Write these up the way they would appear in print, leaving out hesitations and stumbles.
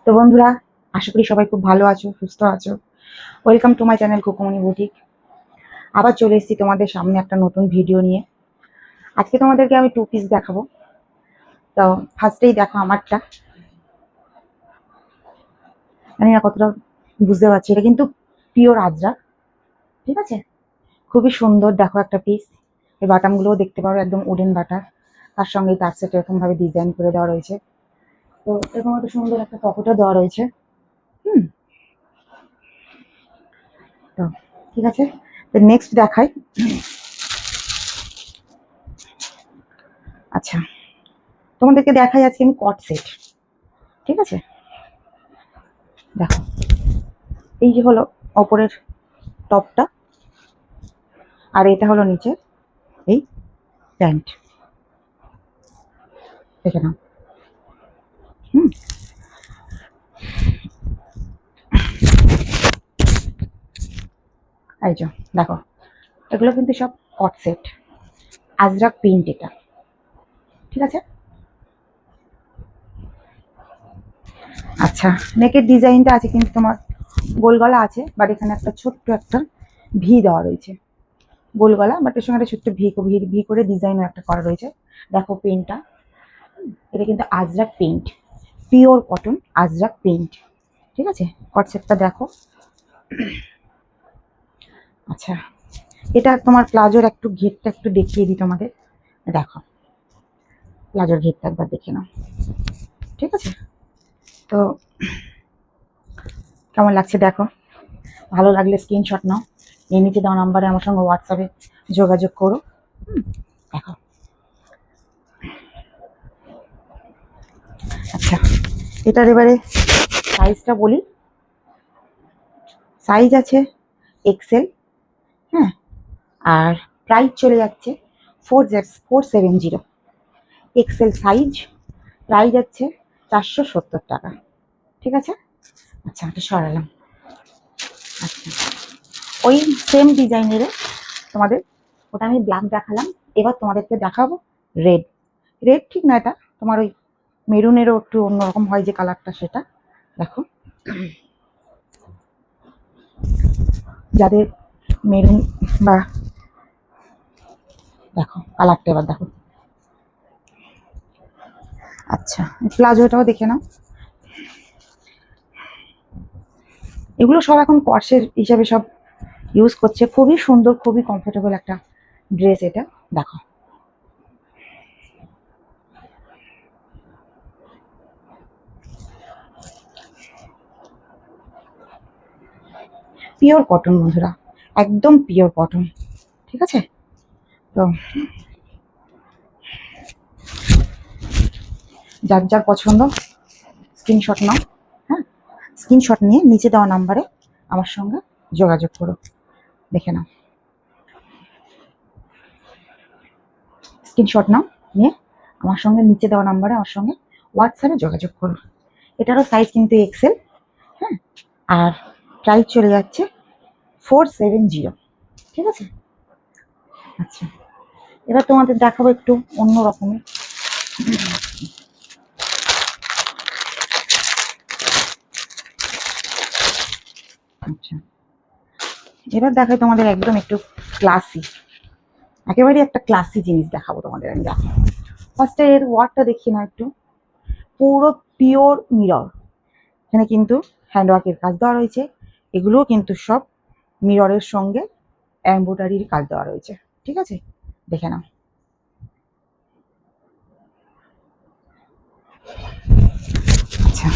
তো বন্ধুরা, আশা করি সবাই খুব ভালো আছো, সুস্থ আছো। Welcome to my channel Khukumoni boutique. আবার চলে এসেছি তোমাদের সামনে একটা নতুন ভিডিও নিয়ে। আজকে তোমাদেরকে আমি 2 পিস দেখাবো। তো ফার্স্টেই দেখো আমারটা, জানি না কতটা বুঝতে পারছি, এটা কিন্তু পিওর আজরাক, ঠিক আছে। খুবই সুন্দর, দেখো একটা পিস। এই বাটামগুলোও দেখতে পারো, একদম উডেন বাটার। তার সঙ্গে তার সেট এরকম ভাবে ডিজাইন করে দেওয়া রয়েছে। তো এরকম একটা সুন্দর একটা পকেটও দেওয়া রয়েছে। হুম। তো ঠিক আছে, তো নেক্সট দেখাই। আচ্ছা, তোমাদেরকে দেখাই আজকে আমি কট সেট, ঠিক আছে। দেখো, এই যে হলো ওপরের টপটা, আর এটা হলো নিচে এই প্যান্ট, দেখে নাও। হুম। এই যে দেখো, এগুলো কিন্তু সব কট সেট, আজরাক প্রিন্ট এটা, ঠিক আছে। আচ্ছা, নেকের ডিজাইনটা আছে কিন্তু তোমার গোল গলা আছে, বাট এখানে একটা ছোট্ট একটা ভি দেওয়া রয়েছে। গোল গলা, বাট এর সঙ্গে একটা ছোট্ট ভি ভি ভি করে ডিজাইনও একটা করা রয়েছে। দেখো প্রিন্টটা, এটা কিন্তু Ajrak print, pure cotton Ajrak print, ঠিক আছে। কট সেটটা দেখো। আচ্ছা, এটা তোমার প্লাজোর একটু ঘেরটা একটু দেখিয়ে দিই তোমাদের। দেখো, প্লাজোর ঘেরটা একবার দেখে নাও, ঠিক আছে। তো কেমন লাগছে দেখো, ভালো লাগলে স্ক্রিনশট নাও, এই নিচে দেওয়া নাম্বারে আমার সঙ্গে হোয়াটসঅ্যাপে যোগাযোগ করো। দেখো, আচ্ছা, এটার এবারে সাইজটা বলি। সাইজ আছে এক্সেল, হ্যাঁ, আর প্রাইস চলে যাচ্ছে 470। এক্সেল সাইজ, প্রাইস যাচ্ছে 470 টাকা, ঠিক আছে। আচ্ছা, এটা সরালাম। আচ্ছা, ওই সেম ডিজাইনের তোমাদের, ওটা আমি ব্ল্যাক দেখালাম, এবার তোমাদেরকে দেখাবো রেড। রেড ঠিক না, এটা তোমার ওই মেরুনেরও একটু অন্যরকম হয় যে কালারটা, সেটা দেখো। যাদের মেরুন বা, দেখো কালারটা এবার দেখো। আচ্ছা, প্লাজোটাও দেখে নাও। এগুলো সব এখন কর্সের হিসাবে সব ইউজ করছে, খুবই সুন্দর, খুবই কমফোর্টেবল একটা ড্রেস এটা। দেখো, পিওর কটন বন্ধুরা, একদম পিওর কটন, ঠিক আছে। তো যার যার পছন্দ স্ক্রিনশট নাও, হ্যাঁ, স্ক্রিনশট নিয়ে নিচে দেওয়া নাম্বারে আমার সঙ্গে যোগাযোগ করো, দেখে নাও। স্ক্রিনশট নাও, নিয়ে আমার সঙ্গে নিচে দেওয়া নাম্বারে আমার সঙ্গে হোয়াটসঅ্যাপে যোগাযোগ করো। এটারও সাইজ কিন্তু এক্সেল, হ্যাঁ, আর প্রাইস চলে যাচ্ছে 470, ঠিক আছে। আচ্ছা, এবার তোমাদের দেখাবো একটু অন্য রকমের। আচ্ছা, এবার দেখাই তোমাদের একদম একটু ক্লাসি, একেবারে একটা ক্লাসি জিনিস দেখাবো তোমাদের আমি। দেখো, ফার্স্টে এর ওয়ার্কটা দেখি না একটু, পুরো পিওর মিরর, এখানে কিন্তু হ্যান্ডওয়ার্কের কাজ দেওয়া রয়েছে। এগুলোও কিন্তু সব মিররের সঙ্গে এমব্রয়ডারির কাজ দেওয়া রয়েছে, ঠিক আছে, দেখে নাও। আচ্ছা,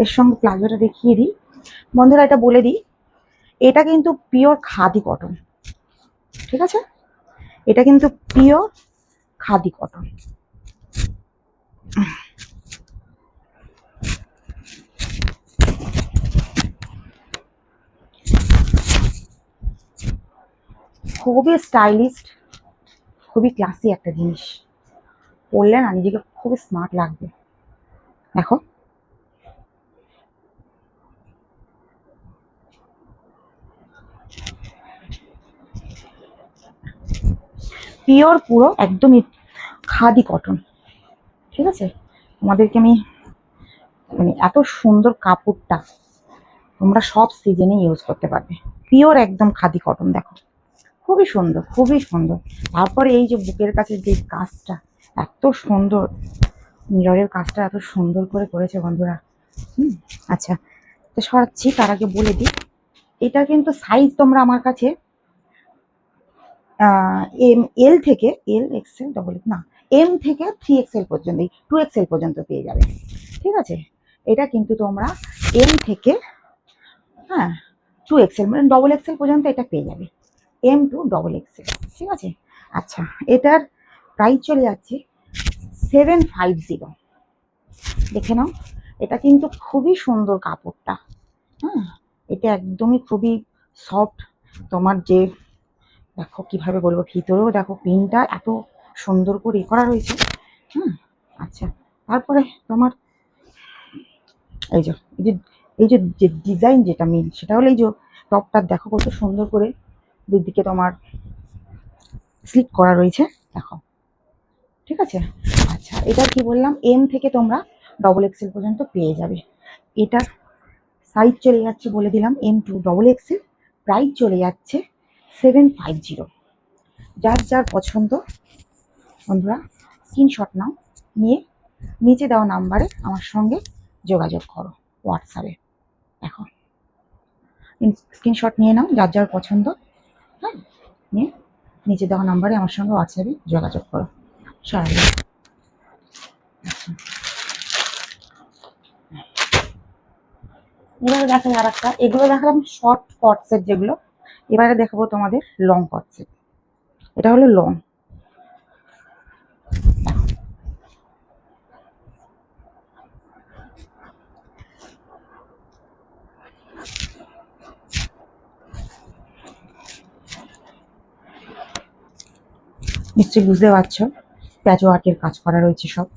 এর সঙ্গে প্লাজোটা দেখিয়ে দিই বন্ধুরা, এটা বলে দিই, এটা কিন্তু পিওর খাদি কটন, ঠিক আছে। এটা কিন্তু পিওর খাদি কটন। খুবই স্টাইলিস্ট, খুবই ক্লাসি একটা জিনিস, পরলে না নিজেকে খুবই স্মার্ট লাগবে। দেখো, পিওর পুরো একদমই খাদি কটন, ঠিক আছে। তোমাদেরকে আমি মানে এত সুন্দর কাপড়টা তোমরা সব সিজনে ইউজ করতে পারবে। পিওর একদম খাদি কটন, দেখো খুবই সুন্দর, খুবই সুন্দর। তারপরে এই যে বুকের কাছে যে কাজটা এত সুন্দর, মিররের কাজটা এত সুন্দর করে করেছে বন্ধুরা। আচ্ছা, তো সরাচ্ছি তার আগে বলে দিই, এটা কিন্তু সাইজ তোমরা আমার কাছে এল থেকে এল এক্সেল ডবল না, এম থেকে 3XL পর্যন্ত, 2XL পর্যন্ত পেয়ে যাবে। ঠিক আছে, এটা কিন্তু তোমরা এম থেকে, হ্যাঁ, 2XL মানে XXL পর্যন্ত এটা পেয়ে যাবে, এম টু XXL। ঠিক আছে, আচ্ছা, এটার প্রাইস চলে যাচ্ছে 750। দেখে নাও, এটা কিন্তু খুবই সুন্দর কাপড়টা। হ্যাঁ, এটা একদমই খুবই সফট। তোমার যে দেখো কিভাবে বলবো, ভিতরেও দেখো প্রিন্টটা এত সুন্দর করে করা রয়েছে। আচ্ছা, তারপরে তোমার এই যে এই যে এই যে যে ডিজাইন যেটা মেন, সেটা হলো এই যে টপটার দেখো কত সুন্দর করে দুদিকে তোমার স্লিট করা রয়েছে, দেখো। ঠিক আছে, আচ্ছা, এটা কি বললাম, এম থেকে তোমরা XXL পর্যন্ত পেয়ে যাবে। এটার সাইজ চলে যাচ্ছে বলে দিলাম এম টু XXL, প্রাইস চলে যাচ্ছে 750। যার যার পছন্দ বন্ধুরা স্ক্রিনশট নাও, নিয়ে নিচে দেওয়া নাম্বারে আমার সঙ্গে যোগাযোগ করো হোয়াটসঅ্যাপে। দেখো, স্ক্রিনশট নিয়ে নাও যার যার পছন্দ, হ্যাঁ, নিয়ে নিচে দেওয়া নাম্বারে আমার সঙ্গে হোয়াটসঅ্যাপে যোগাযোগ করো। সরাই এবারে দেখাই আর একটা, এগুলো দেখালাম শর্ট কট সেট যেগুলো, এবারে দেখাবো তোমাদের লং কট সেট। এটা হলো লং, নিশ্চয়ই বুঝতে পারছো প্যাচ ওয়ার্কের কাজ করা রয়েছে সব।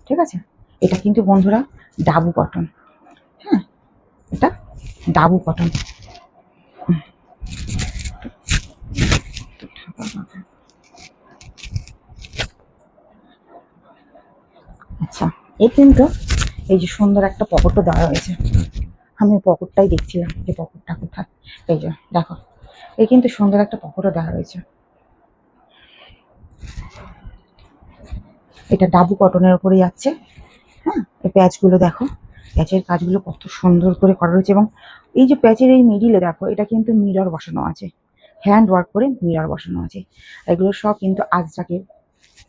ঠিক আছে, এটা কিন্তু বন্ধুরা ডাবু কটন। হ্যাঁ, এটা ডাবু কটন। আচ্ছা, এই কিন্তু এই যে সুন্দর একটা পকেটও দেওয়া রয়েছে, আমি পকেটটাই দেখছিলাম যে পকেটটা কোথায়। এই যে দেখো, এই কিন্তু সুন্দর একটা পকেটও দেওয়া রয়েছে। এটা ডাবু কটনের উপরে যাচ্ছে। হ্যাঁ, এই প্যাচগুলো দেখো, প্যাচের কাজগুলো কত সুন্দর করে করা রয়েছে। এবং এই যে প্যাচের এই মিডিলে দেখো, এটা কিন্তু মিরর বসানো আছে, হ্যান্ড ওয়ার্ক করে মিরর বসানো আছে। এগুলো সব কিন্তু আজরাকের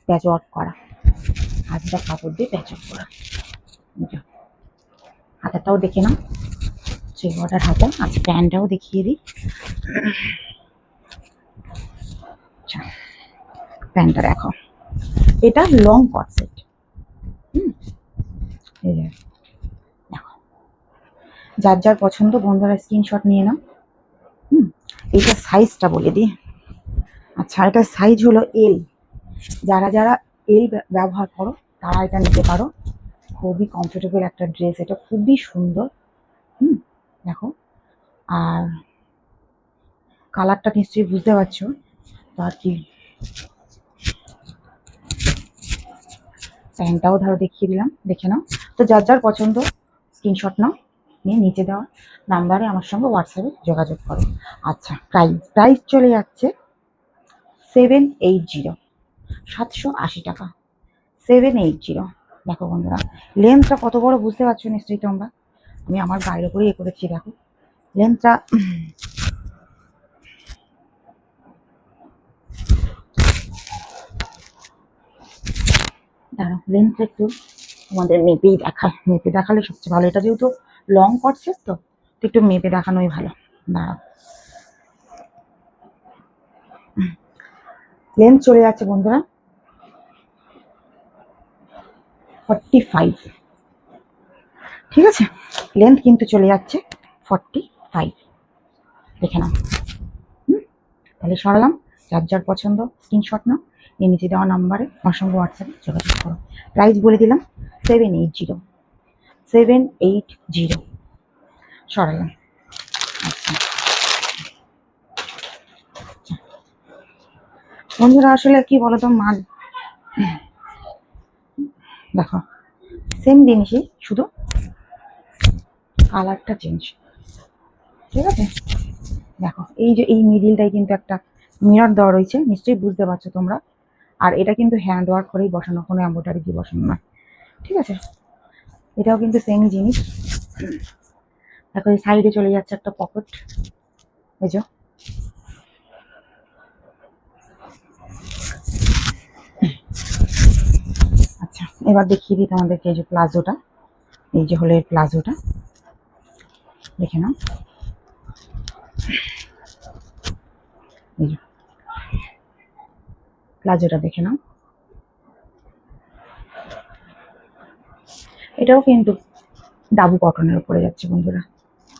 প্যাচ ওয়ার্ক করা, আজরাক কাপড় দিয়ে প্যাচ ওয়ার্ক করা। হাতাটাও দেখে নাও, থ্রি কোয়ার্টার হাতা। আচ্ছা, প্যান্টটাও দেখিয়ে দিই। আচ্ছা, প্যান্টটা দেখো, এটা লং কট সেট। এই যে দেখো, যার যার পছন্দ বন্ধুরা স্ক্রিনশট নিয়ে নাও। এইটা সাইজটা বলে দিই। আচ্ছা, এটা সাইজ হলো এল। যারা যারা এল ব্যবহার করো তারা এটা নিতে পারো, খুবই কমফোর্টেবল একটা ড্রেস, এটা খুবই সুন্দর। দেখো, আর কালারটা নিশ্চয়ই বুঝতে পারছো তো আর কি। প্যান্টটাও ধরো দেখিয়ে দিলাম, দেখে নাও। তো যার যার পছন্দ স্ক্রিনশট নাও, নিয়ে নিচে দেওয়া নাম্বারে আমার সঙ্গে হোয়াটসঅ্যাপে যোগাযোগ করো। আচ্ছা, প্রাইস চলে যাচ্ছে 780, 780 টাকা, 780। দেখো বন্ধুরা, লেন্থটা কত বড় বুঝতে পারছো নিশ্চয়ই তোমরা, আমি আমার গায়ের উপরে করেছি। দেখো লেন্থটা, দাঁড়াও লেন্থটা একটু তোমাদের মেপেই মেপে দেখালে সবচেয়ে ভালো। এটা যেহেতু লং কট সেট তো একটু মেপে দেখানোই ভালো। দাঁড়াও, লেন্থ চলে যাচ্ছে বন্ধুরা 45। ঠিক আছে, লেন্থ কিন্তু চলে যাচ্ছে 45, দেখে নাও। তাহলে সরালাম, যার যার পছন্দ স্ক্রিনশট নাও, নিয়ে নিচে দেওয়া নাম্বারে আমার সঙ্গে হোয়াটসঅ্যাপে যোগাযোগ করো। প্রাইস বলে দিলাম 780, 780। সরালাম। আচ্ছা বন্ধুরা, আসলে কি বলতো দেখো সেম জিনিসই, শুধু কালারটা চেঞ্জ। ঠিক আছে, দেখো এই যে এই মিডিলটাই কিন্তু একটা মিরর দেওয়া রয়েছে, নিশ্চয়ই বুঝতে পারছো তোমরা। আর এটা কিন্তু হ্যান্ড ওয়ার্ক করেই বসানো, কোনো এম্ব্রয়ডারি দিয়ে বসানো না। ঠিক আছে, এটাও কিন্তু সেম জিনিস। দেখো এই সাইডে চলে যাচ্ছে একটা পকেট, এই যে। আচ্ছা, এবার দেখিয়ে দিই তোমাদেরকে এই যে প্লাজোটা, এই যে হলো এর প্লাজোটা, দেখে নাও। এই যে প্লাজোটা দেখে নাও, এটাও কিন্তু ডাবু কটনের উপরে যাচ্ছে বন্ধুরা।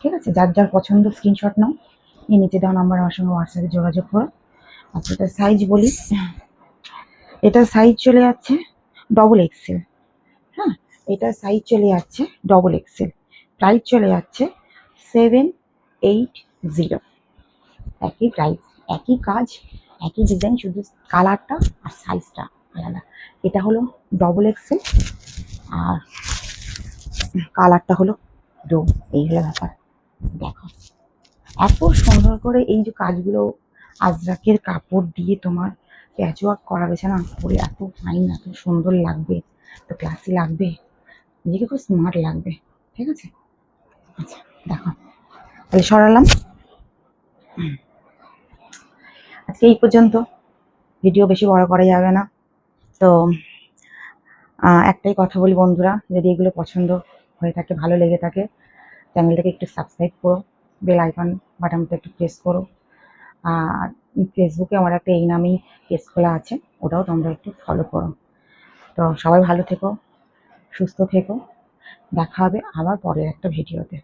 ঠিক আছে, যার যার পছন্দ স্ক্রিনশট নাও, এই নিচে দেওয়া নাম্বার আমার সঙ্গে হোয়াটসঅ্যাপে যোগাযোগ করো। আচ্ছা, এটার সাইজ বলি, এটার সাইজ চলে যাচ্ছে ডবল এক্সেল। হ্যাঁ, এটার সাইজ চলে যাচ্ছে ডবল এক্সেল, প্রাইস চলে যাচ্ছে 780। একই প্রাইস, একই কাজ, একই ডিজাইন, শুধু কালারটা আর সাইজটা আলাদা। এটা হলো ডবল এক্সেল আর কালারটা হলো ডো। এই হলো ব্যাপার। দেখো এত সুন্দর করে এই যে কাজগুলো আজরাকের কাপড় দিয়ে তোমার প্যাচওয়ার্ক করা রয়েছে না, পরে এত ফাইন, এত সুন্দর লাগবে, এত ক্লাসি লাগবে, নিজেকে খুব স্মার্ট লাগবে। ঠিক আছে, আচ্ছা দেখো, তাহলে সরালাম। আজকে এই পর্যন্ত, ভিডিও বেশি বড় করা যাবে না। তো একটাই কথা বলি বন্ধুরা, যদি এগুলো পছন্দ হয়ে থাকে, ভালো লেগে থাকে, চ্যানেলটাকে একটু সাবস্ক্রাইব করো, বেল আইকন বাটনটা একটু প্রেস করো। আর ফেসবুকে আমার একটা এই নামেই পেজ খোলা আছে, ওটাও তোমরা একটু ফলো করো। তো সবাই ভালো থেকো, সুস্থ থেকো, দেখা হবে আবার পরের একটা ভিডিওতে।